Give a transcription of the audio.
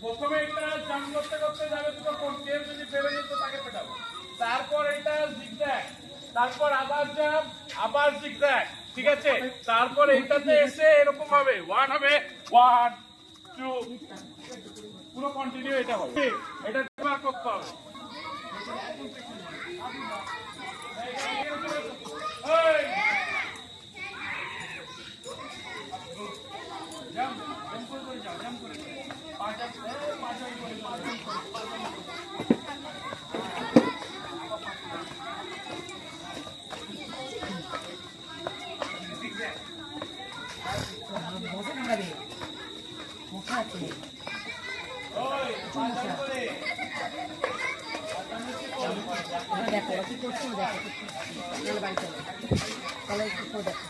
প্রথমে এটা জাম্প করতে করতে যাবে দুটো কোণ, কেউ যদি ফেলে যেত তাকে পেটাবো। তারপর এটা জিগজ্যাগ, তারপর আবার জাম্প, আবার জিগজ্যাগ, ঠিক আছে? তারপর এইটাতে এসে এরকম হবে, 1 হবে, 1 2 পুরো কন্টিনিউ এটা হবে। এটা বার করতে হবে। দেখো কি করছো, দেখো বাড়ি চলো, তাহলে একটু দেখো।